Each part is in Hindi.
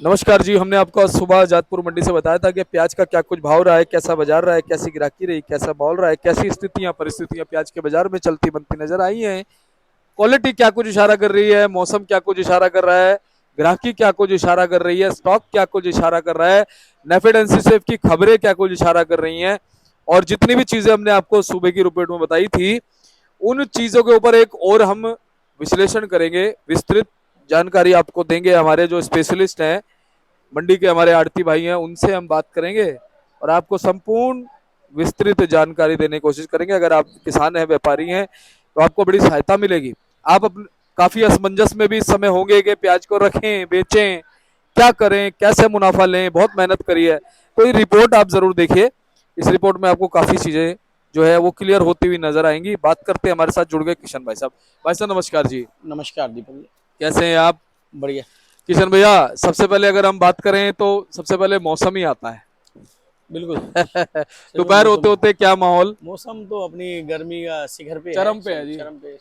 नमस्कार जी। हमने आपको आज सुबह जातपुर मंडी से बताया था कि प्याज का क्या कुछ भाव रहा है, कैसा बाजार रहा है, कैसी गिराकी रही, कैसा माहौल रहा है, कैसी स्थितियां परिस्थितियां प्याज के बाजार में चलती बनती नजर आई हैं। क्वालिटी क्या कुछ इशारा कर रही है, मौसम क्या कुछ इशारा कर रहा है, ग्राहकी क्या कुछ इशारा कर रही है, स्टॉक क्या कुछ इशारा कर रहा है, नेफेड एनसीसीएफ की खबरें क्या कुछ इशारा कर रही हैं। और जितनी भी चीजें हमने आपको सुबह की रिपोर्ट में बताई थी, उन चीजों के ऊपर एक और हम विश्लेषण करेंगे, विस्तृत जानकारी आपको देंगे। हमारे जो स्पेशलिस्ट हैं, मंडी के हमारे आड़ती भाई हैं, उनसे हम बात करेंगे और आपको संपूर्ण विस्तृत जानकारी देने की कोशिश करेंगे। अगर आप किसान हैं, व्यापारी हैं, तो आपको बड़ी सहायता मिलेगी। आप अपने काफी असमंजस में भी इस समय होंगे कि प्याज को रखें, बेचें, क्या करें, कैसे मुनाफा लें। बहुत मेहनत करी है, तो ये रिपोर्ट आप जरूर देखिए। इस रिपोर्ट में आपको काफी चीजें जो है वो क्लियर होती हुई नजर आएंगी। बात करते हैं, हमारे साथ जुड़ गए किशन भाई साहब। भाई साहब नमस्कार जी। नमस्कार दीपक जी। कैसे हैं आप? बढ़िया। किशन भैया, सबसे पहले अगर हम बात करें तो सबसे पहले मौसम ही आता है। बिल्कुल सच में दोपहर होते होते क्या माहौल मौसम तो अपनी गर्मी का शिखर पे है, चरम पे है जी। चरम पे है।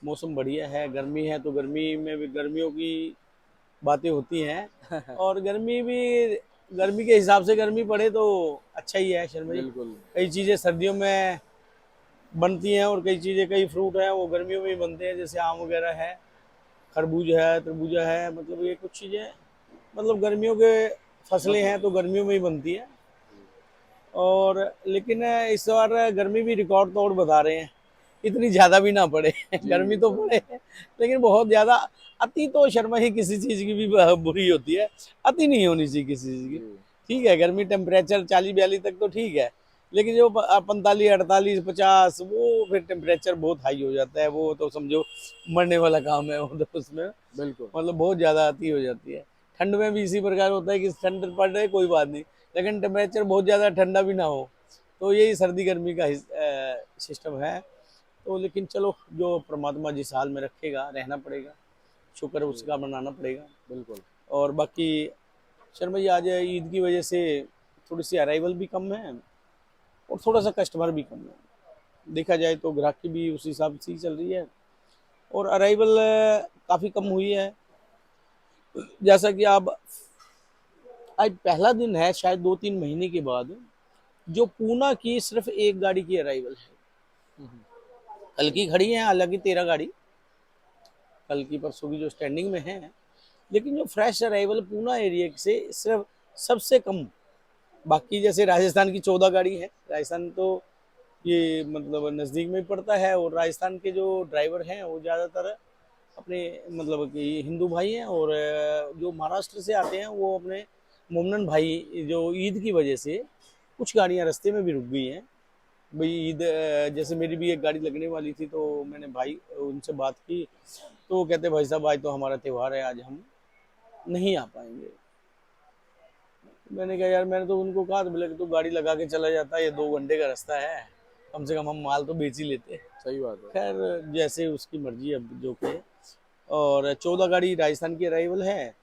मौसम बढ़िया है, गर्मी है तो गर्मी में भी गर्मियों की बातें होती हैं। और गर्मी के हिसाब से गर्मी पड़े तो अच्छा ही है शर्मा जी। बिल्कुल। कई चीज़ें सर्दियों में बनती हैं और कई फ्रूट हैं वो गर्मियों में ही बनते हैं, जैसे आम वगैरह है, खरबूज है, तरबूजा है। मतलब ये कुछ चीज़ें मतलब गर्मियों के फसलें हैं तो गर्मियों में ही बनती है। और लेकिन इस बार गर्मी भी रिकॉर्ड तोड़ बता रहे हैं। इतनी ज़्यादा भी ना पड़े गर्मी तो पड़े लेकिन बहुत ज़्यादा अति तो शर्मा ही किसी चीज़ की भी बुरी होती है। अति नहीं होनी चाहिए किसी चीज़ की। ठीक है, गर्मी टेम्परेचर 40-42 तक तो ठीक है, लेकिन जो 45-48-50 वो फिर टेम्परेचर बहुत हाई हो जाता है। वो तो समझो मरने वाला काम है वो तो उसमें बिल्कुल। मतलब बहुत ज़्यादा अति हो जाती है। ठंड में भी इसी प्रकार होता है कि ठंड पड़ रही है कोई बात नहीं, लेकिन टेम्परेचर बहुत ज़्यादा ठंडा भी ना हो। तो यही सर्दी गर्मी का सिस्टम है। तो लेकिन चलो, जो परमात्मा जिस हाल में रखेगा रहना पड़ेगा, शुक्र उसका मनाना पड़ेगा। बिल्कुल। और बाकी शर्मा जी, आज ईद की वजह से थोड़ी सी अराइवल भी कम है और थोड़ा सा कस्टमर भी कम है। देखा जाए तो ग्राहकी भी उस हिसाब से ही चल रही है और अराइवल काफ़ी कम हुई है। जैसा कि आप आज पहला दिन है शायद 2-3 महीने के बाद जो पूना की सिर्फ एक गाड़ी की अराइवल है। कल की खड़ी है हालांकि 13 गाड़ी, कल की परसों की जो स्टैंडिंग में है, लेकिन जो फ्रेश अराइवल पूना एरिया से सिर्फ सबसे कम। बाकी जैसे राजस्थान की 14 गाड़ी है, राजस्थान तो ये मतलब नज़दीक में ही पड़ता है और राजस्थान के जो ड्राइवर हैं वो ज़्यादातर अपने मतलब कि हिंदू भाई हैं और जो महाराष्ट्र से आते हैं वो अपने मोमनन भाई। जो ईद की वजह से कुछ गाड़ियां रास्ते में भी रुक गई हैं। भाई ईद जैसे मेरी भी एक गाड़ी लगने वाली थी तो मैंने भाई उनसे बात की तो वो कहते भाई साहब आज तो हमारा त्यौहार है, आज हम नहीं आ पाएंगे। मैंने कहा यार, मैंने तो उनको कहा था बोले कि तू गाड़ी लगा के चला जाता, ये 2 घंटे का रास्ता है, कम से कम हम माल तो बेच ही लेते। सही बात है। खैर जैसे उसकी मर्जी, अब जो के। और 14 गाड़ी राजस्थान की अराइवल है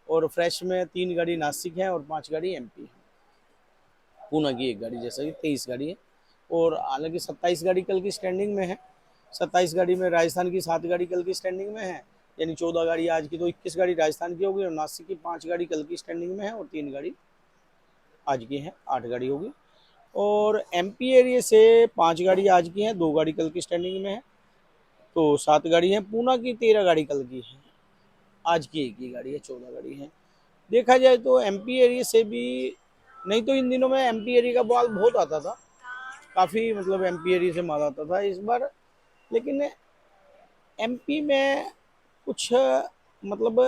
और फ्रेश में 3 गाड़ी नासिक है और 5 गाड़ी एमपी है। पूना की एक गाड़ी, जैसा कि 23 गाड़ी है। और हालांकि 27 गाड़ी कल की स्टैंडिंग में है। 27 गाड़ी में राजस्थान की 7 गाड़ी कल की स्टैंडिंग में है, यानी 14 गाड़ी आज की, तो 21 गाड़ी राजस्थान की होगी और नासिक की 5 गाड़ी कल की स्टैंडिंग में है और 3 गाड़ी आज की है, 8 गाड़ी होगी। और एमपी एरिया से 5 गाड़ी आज की हैं, 2 गाड़ी कल की स्टैंडिंग में है, तो 7 गाड़ी है। पूना की 13 गाड़ी कल की है, आज की एक ही गाड़ी है, 14 गाड़ी है। देखा जाए तो एमपी एरिया से भी, नहीं तो इन दिनों में एमपी एरिया का बॉल बहुत आता था, काफ़ी मतलब एमपी एरिया से माल आता था इस बार। लेकिन एमपी में कुछ मतलब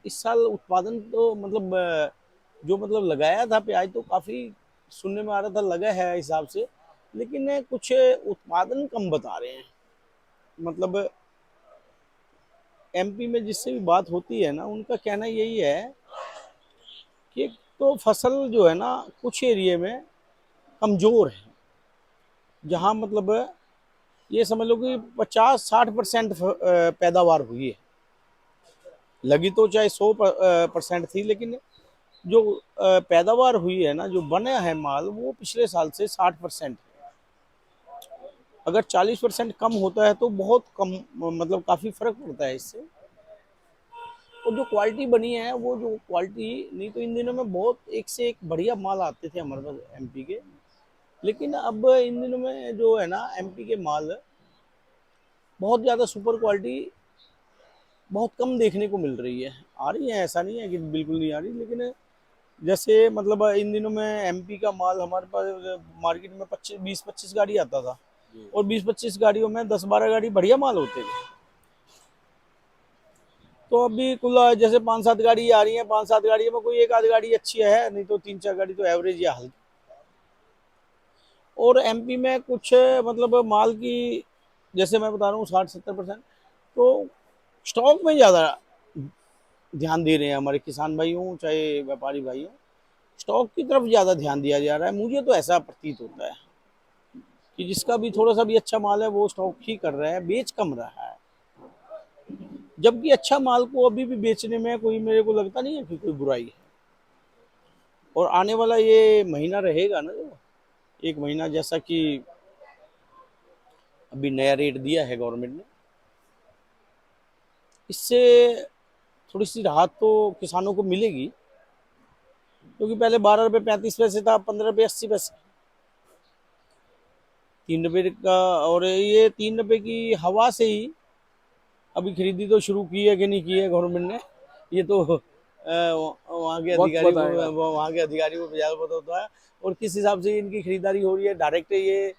इस साल उत्पादन तो मतलब जो मतलब लगाया था प्याज तो काफ़ी सुनने में आ रहा था लगा है हिसाब से, लेकिन कुछ उत्पादन कम बता रहे हैं। मतलब एमपी में जिससे भी बात होती है ना, उनका कहना यही है कि एक तो फसल जो है ना कुछ एरिया में कमज़ोर है, जहाँ मतलब ये समझ लो कि 50-60% पैदावार हुई है। लगी तो चाहे 100% थी, लेकिन जो पैदावार हुई है ना, जो बना है माल, वो पिछले साल से 60% है। अगर 40% कम होता है तो बहुत कम मतलब काफ़ी फर्क पड़ता है इससे। और जो क्वालिटी बनी है, वो जो क्वालिटी, नहीं तो इन दिनों में बहुत एक से एक बढ़िया माल आते थे हमारे पास एमपी के। लेकिन अब इन दिनों में जो है ना, एमपी के माल बहुत ज़्यादा सुपर क्वालिटी बहुत कम देखने को मिल रही है। आ रही है, ऐसा नहीं है कि बिल्कुल नहीं आ रही, लेकिन जैसे मतलब इन दिनों में एमपी का माल हमारे पास मार्केट में 20-25 गाड़ी आता था, और 20-25 गाड़ियों में 10-12 गाड़ी बढ़िया माल होते थे। तो अभी कुल जैसे 5-7 गाड़ी आ रही है, 5-7 गाड़ियों में कोई एक आध गाड़ी अच्छी है, नहीं तो 3-4 गाड़ी तो एवरेज या हल्की। और एमपी में कुछ मतलब माल की, जैसे मैं बता रहा हूँ 60-70% तो स्टॉक में ज़्यादा ध्यान दे रहे हैं हमारे किसान भाई हों चाहे व्यापारी भाई हों। स्टॉक की तरफ ज़्यादा ध्यान दिया जा रहा है, मुझे तो ऐसा प्रतीत होता है कि जिसका भी थोड़ा सा भी अच्छा माल है वो स्टॉक ही कर रहा है, बेच कम रहा है। जबकि अच्छा माल को अभी भी बेचने में कोई, मेरे को लगता नहीं है कि कोई बुराई है। और आने वाला ये महीना रहेगा ना, जो एक महीना, जैसा कि अभी नया रेट दिया है गवर्नमेंट ने, इससे थोड़ी सी राहत तो किसानों को मिलेगी। क्योंकि पहले 12 रुपये 35 पैसे था, 15 रुपये 80 पैसे, 3 रुपये का। और ये 3 रुपये की हवा से ही अभी खरीदी तो शुरू की है कि नहीं की है गवर्नमेंट ने, ये तो वहाँ के वक्त अधिकारी को, बताएगा। वहाँ के अधिकारी को ज़्यादा पता होता है। और किस हिसाब से इनकी खरीदारी हो रही है, डायरेक्ट ये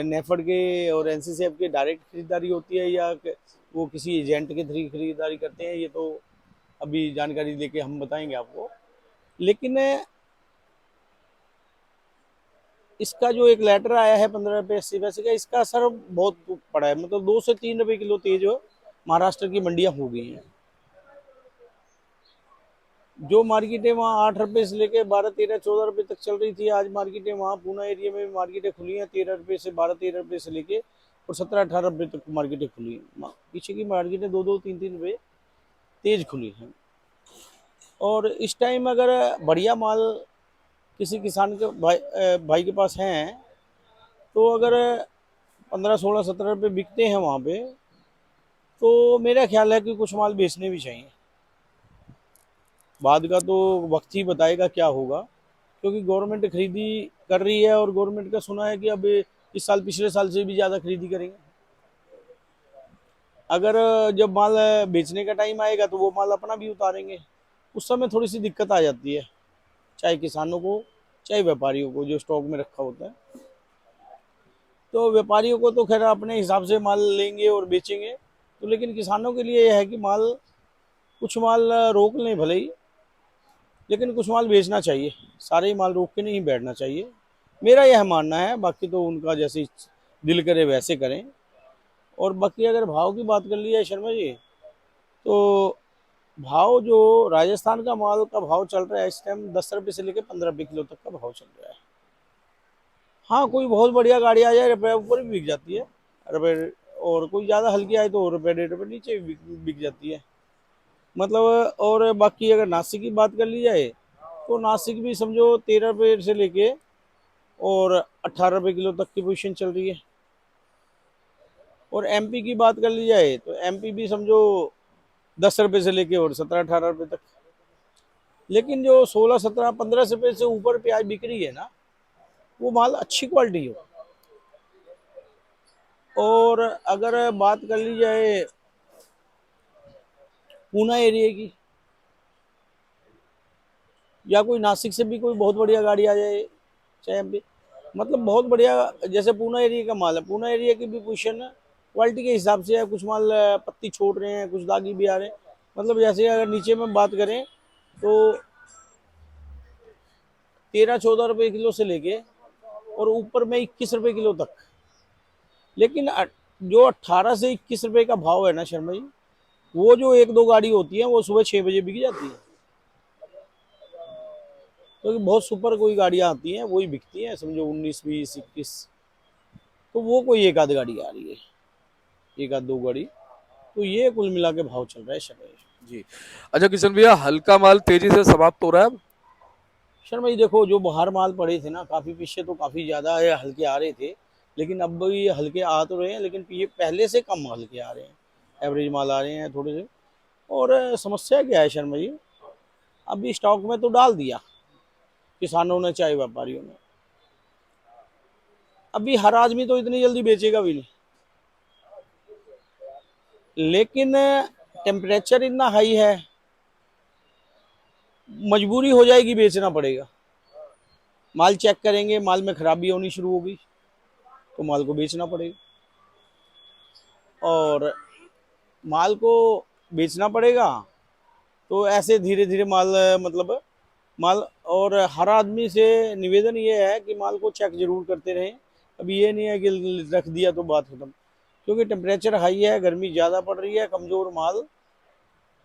नेफेड के और एनसीसीएफ के डायरेक्ट खरीदारी होती है, या वो किसी एजेंट के थ्रू खरीदारी करते हैं, ये तो अभी जानकारी लेके हम बताएंगे आपको। लेकिन इसका जो एक लेटर आया है 15 रुपये 80 पैसे का, इसका असर बहुत पड़ा है। मतलब 2 से 3 रुपए किलो तेज महाराष्ट्र की मंडियां हो गई हैं। जो मार्केटें वहाँ 8 रुपए से लेके 12, 13, 14 रुपए तक चल रही थी, आज मार्केटें वहाँ पूना एरिया में भी मार्केटें खुली हैं 13 रुपए से, 12, 13 रुपए से लेके और 17, 18 रुपए तक मार्केटें खुली हैं। पीछे की मार्केटें 2, 2, 3, 3 रुपए तेज खुली हैं। और इस टाइम अगर बढ़िया माल किसी किसान के भाई के पास हैं, तो अगर 15, 16, 17 रुपए बिकते हैं वहाँ पे, तो मेरा ख्याल है कि कुछ माल बेचने भी चाहिए। बाद का तो वक्त ही बताएगा क्या होगा, क्योंकि गवर्नमेंट खरीदी कर रही है, और गवर्नमेंट का सुना है कि अब इस साल पिछले साल से भी ज़्यादा खरीदी करेंगे। अगर जब माल बेचने का टाइम आएगा तो वो माल अपना भी उतारेंगे, उस समय थोड़ी सी दिक्कत आ जाती है, चाहे किसानों को चाहे व्यापारियों को जो स्टॉक में रखा होता है। तो व्यापारियों को तो खैर अपने हिसाब से माल लेंगे और बेचेंगे, तो लेकिन किसानों के लिए यह है कि माल, कुछ माल रोक लें भले ही, लेकिन कुछ माल बेचना चाहिए, सारे ही माल रोक के नहीं बैठना चाहिए, मेरा यह मानना है। बाकी तो उनका जैसे दिल करे वैसे करें। और बाकी अगर भाव की बात कर ली है शर्मा जी, तो भाव जो राजस्थान का माल का भाव चल रहा है इस टाइम 10 रुपये से लेकर 15 रुपये किलो तक का भाव चल रहा है। हाँ, कोई बहुत बढ़िया गाड़ी आ जाए रुपये ऊपर भी बिक जाती है, रुपये, और कोई ज़्यादा हल्की आए तो रुपये 1.5 रुपये नीचे भी बिक जाती है। मतलब, और बाकी अगर नासिक की बात कर ली जाए, तो नासिक भी समझो 13 रुपये से लेके और 18 रुपये किलो तक की पोजीशन चल रही है। और एमपी की बात कर ली जाए तो एमपी भी समझो 10 रुपये से लेके और 17-18 रुपये तक। लेकिन जो 16, 17, 15 रुपये से ऊपर प्याज बिक रही है ना, वो माल अच्छी क्वालिटी हो। और अगर बात कर ली जाए पूना एरिया की, या कोई नासिक से भी कोई बहुत बढ़िया गाड़ी आ जाए, चाहे एमपी, मतलब बहुत बढ़िया, जैसे पूना एरिया का माल है, पूना एरिया की भी पोजीशन क्वालिटी के हिसाब से है। कुछ माल पत्ती छोड़ रहे हैं, कुछ दागी भी आ रहे हैं। मतलब जैसे अगर नीचे में बात करें तो 13-14 रुपये किलो से लेके और ऊपर में 21 रुपये किलो तक। लेकिन जो 18 से 21 रुपये का भाव है ना शर्मा जी, वो जो 1-2 गाड़ी होती है वो सुबह 6 बजे बिक जाती है। क्योंकि बहुत सुपर कोई गाड़ियाँ आती हैं वही बिकती हैं, समझो 19, 20, 21, तो वो कोई एक आध गाड़ी आ रही है, एक आध दो गाड़ी। तो ये कुल मिला के भाव चल रहा है शर्मा जी। जी। अच्छा किशन भैया, हल्का माल तेजी से समाप्त हो रहा है अब? शर्मा जी देखो, जो बाहर माल पड़े थे ना, काफ़ी पीछे तो काफ़ी ज़्यादा हल्के आ रहे थे, लेकिन अब भी हल्के आ तो रहे हैं, लेकिन ये पहले से कम हल्के आ रहे हैं, एवरेज माल आ रहे हैं थोड़े से। और समस्या क्या है शर्मा जी, अभी स्टॉक में तो डाल दिया किसानों ने चाहे व्यापारियों ने, अभी हर आदमी तो इतनी जल्दी बेचेगा भी नहीं, लेकिन टेम्परेचर इतना हाई है, मजबूरी हो जाएगी, बेचना पड़ेगा। माल चेक करेंगे, माल में खराबी होनी शुरू होगी तो माल को बेचना पड़ेगा, और माल को बेचना पड़ेगा तो ऐसे धीरे धीरे माल मतलब माल, और हर आदमी से निवेदन ये है कि माल को चेक जरूर करते रहें। अभी ये नहीं है कि रख दिया तो बात खत्म, क्योंकि टेम्परेचर हाई है, गर्मी ज़्यादा पड़ रही है, कमज़ोर माल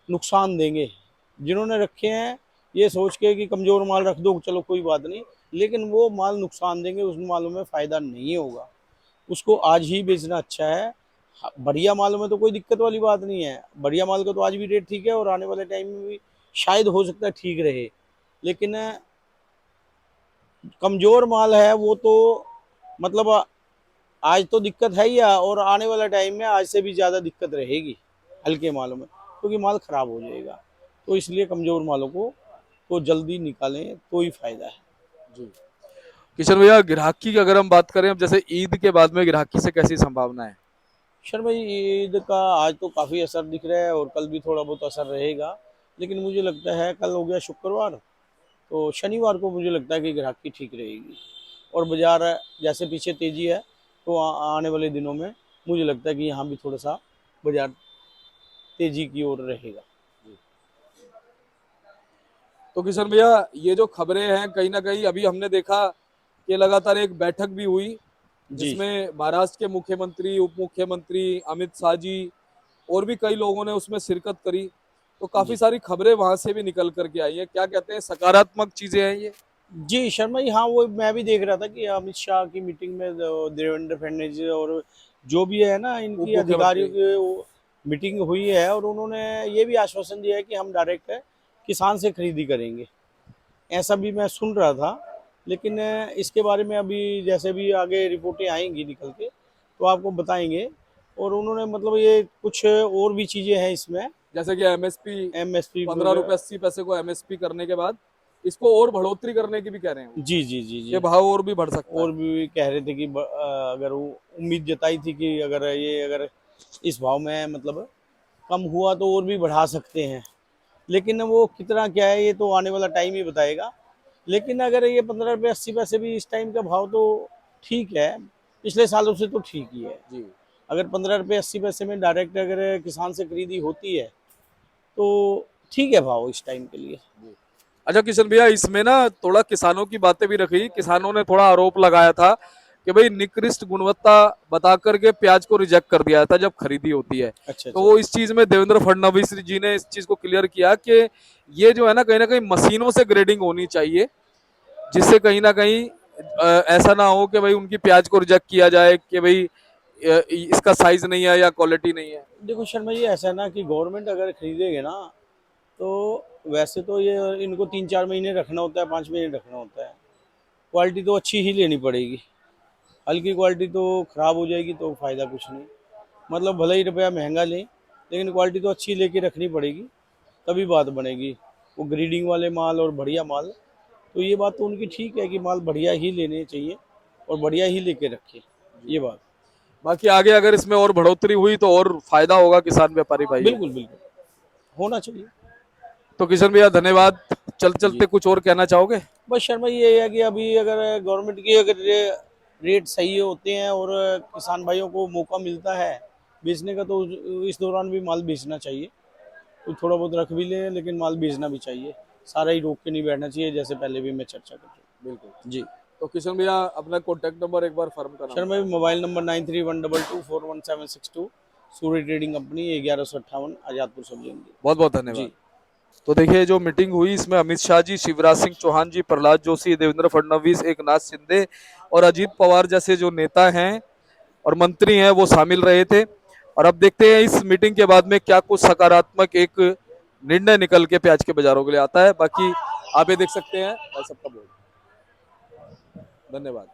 नुकसान देंगे। जिन्होंने रखे हैं ये सोच के कि कमज़ोर माल रख दो चलो कोई बात नहीं, लेकिन वो माल नुकसान देंगे, उस मालों में फ़ायदा नहीं होगा, उसको आज ही बेचना अच्छा है। बढ़िया मालों में तो कोई दिक्कत वाली बात नहीं है, बढ़िया माल का तो आज भी रेट ठीक है और आने वाले टाइम में भी शायद हो सकता है ठीक रहे, लेकिन कमज़ोर माल है वो तो मतलब आज तो दिक्कत है ही है, और आने वाला टाइम में आज से भी ज़्यादा दिक्कत रहेगी हल्के मालों में, क्योंकि माल ख़राब हो जाएगा। तो इसलिए कमज़ोर मालों को तो जल्दी निकालें तो ही फ़ायदा है। जी। किशन भैया, ग्राहकी की अगर हम बात करें, अब जैसे ईद के बाद में ग्राहकी से कैसी संभावना है? शर्मा जी, ईद का आज तो काफ़ी असर दिख रहा है और कल भी थोड़ा बहुत असर रहेगा, लेकिन मुझे लगता है कल हो गया शुक्रवार, तो शनिवार को मुझे लगता है कि ग्राहकी ठीक रहेगी, और बाज़ार जैसे पीछे तेज़ी है तो आने वाले दिनों में मुझे लगता है कि यहाँ भी थोड़ा सा बाज़ार तेज़ी की ओर रहेगा। तो किशन भैया, ये जो खबरें हैं कहीं ना कहीं अभी हमने देखा कि लगातार एक बैठक भी हुई जी जिसमें महाराष्ट्र के मुख्यमंत्री, उप मुख्यमंत्री, अमित शाह जी और भी कई लोगों ने उसमें शिरकत करी। तो काफी जी सारी खबरें वहां से भी निकल करके आई है, क्या कहते हैं, सकारात्मक चीजें हैं ये? जी शर्मा जी, हाँ वो मैं भी देख रहा था कि अमित शाह की मीटिंग में देवेंद्र फडणवीस और जो भी है ना उप इनकी अधिकारियों मुख्यमंत्री। की मीटिंग हुई है, और उन्होंने ये भी आश्वासन दिया है कि हम डायरेक्ट किसान से खरीदी करेंगे, ऐसा भी मैं सुन रहा था। लेकिन इसके बारे में अभी जैसे भी आगे रिपोर्टें आएंगी निकल के तो आपको बताएंगे, और उन्होंने मतलब ये कुछ और भी चीज़ें हैं इसमें, जैसे कि एमएसपी एमएसपी 15 रुपए 80 पैसे को एमएसपी करने के बाद इसको और बढ़ोतरी करने की भी कह रहे हैं वो, जी जी जी ये जी, भाव और भी बढ़ सकता और है। भी कह रहे थे कि अगर वो उम्मीद जताई थी कि अगर इस भाव में मतलब कम हुआ तो और भी बढ़ा सकते हैं, लेकिन वो कितना क्या है ये तो आने वाला टाइम ही बताएगा। लेकिन अगर ये 15 रुपये 80 पैसे भी इस टाइम का भाव तो ठीक है, पिछले सालों से तो ठीक ही है। जी। अगर 15 रुपये 80 पैसे में डायरेक्ट अगर किसान से खरीदी होती है तो ठीक है भाव इस टाइम के लिए। अच्छा किशन भैया, इसमें ना थोड़ा किसानों की बातें भी रखी। किसानों ने थोड़ा आरोप लगाया था कि भाई निकृष्ट गुणवत्ता बता करके प्याज को रिजेक्ट कर दिया था जब खरीदी होती है। अच्छा तो अच्छा। वो इस चीज में देवेंद्र फडणवीस जी ने इस चीज को क्लियर किया कि ये जो है ना कहीं मशीनों से ग्रेडिंग होनी चाहिए, जिससे कहीं ना कहीं ऐसा ना हो कि भाई उनकी प्याज को रिजेक्ट किया जाए कि भाई इसका साइज नहीं है या क्वालिटी नहीं है। देखो शर्मा जी, ऐसा है ना कि गवर्नमेंट अगर खरीदेगे ना तो वैसे तो ये इनको 3 4 महीने रखना होता है, 5 महीने रखना होता है, क्वालिटी तो अच्छी ही लेनी पड़ेगी, हल्की क्वालिटी तो ख़राब हो जाएगी तो फ़ायदा कुछ नहीं। मतलब भले ही रुपया महंगा लें लेकिन क्वालिटी तो अच्छी लेके रखनी पड़ेगी, तभी बात बनेगी। वो ग्रीडिंग वाले माल और बढ़िया माल, तो ये बात तो उनकी ठीक है कि माल बढ़िया ही लेने चाहिए और बढ़िया ही लेके रखे, ये बात। बाकी आगे अगर इसमें और बढ़ोतरी हुई तो और फायदा होगा किसान व्यापारी भाइयों को। बिल्कुल बिल्कुल होना चाहिए। तो किशन भैया धन्यवाद। चलते जी कुछ और कहना चाहोगे? बस शर्मा ये है कि अभी अगर गवर्नमेंट की अगर रेट सही होते हैं और किसान भाइयों को मौका मिलता है बेचने का, तो इस दौरान भी माल बेचना चाहिए। तो थोड़ा बहुत रख भी लें लेकिन माल बेचना भी चाहिए, सारा ही रोक के नहीं बैठना चाहिए, जैसे पहले भी मैं चर्चा कर रहा बिल्कुल। हूँ। जी तो किशन भैया, अपना कॉन्टैक्ट नंबर एक बार फर्म का नाम शर्मा बताओ। जी, मोबाइल नंबर 9312241762, सूर्य ट्रेडिंग कंपनी, 1158 आज़ादपुर सब्जी मंडी। बहुत बहुत धन्यवाद। जी तो देखिए, जो मीटिंग हुई इसमें अमित शाह जी, शिवराज सिंह चौहान जी, प्रहलाद जोशी, देवेंद्र फडणवीस, एकनाथ शिंदे और अजीत पवार जैसे जो नेता हैं और मंत्री हैं वो शामिल रहे थे। और अब देखते हैं इस मीटिंग के बाद में क्या कुछ सकारात्मक एक निर्णय निकल के प्याज के बाजारों के लिए आता है। बाकी आप ये देख सकते हैं भाई सबका बोर्ड। धन्यवाद।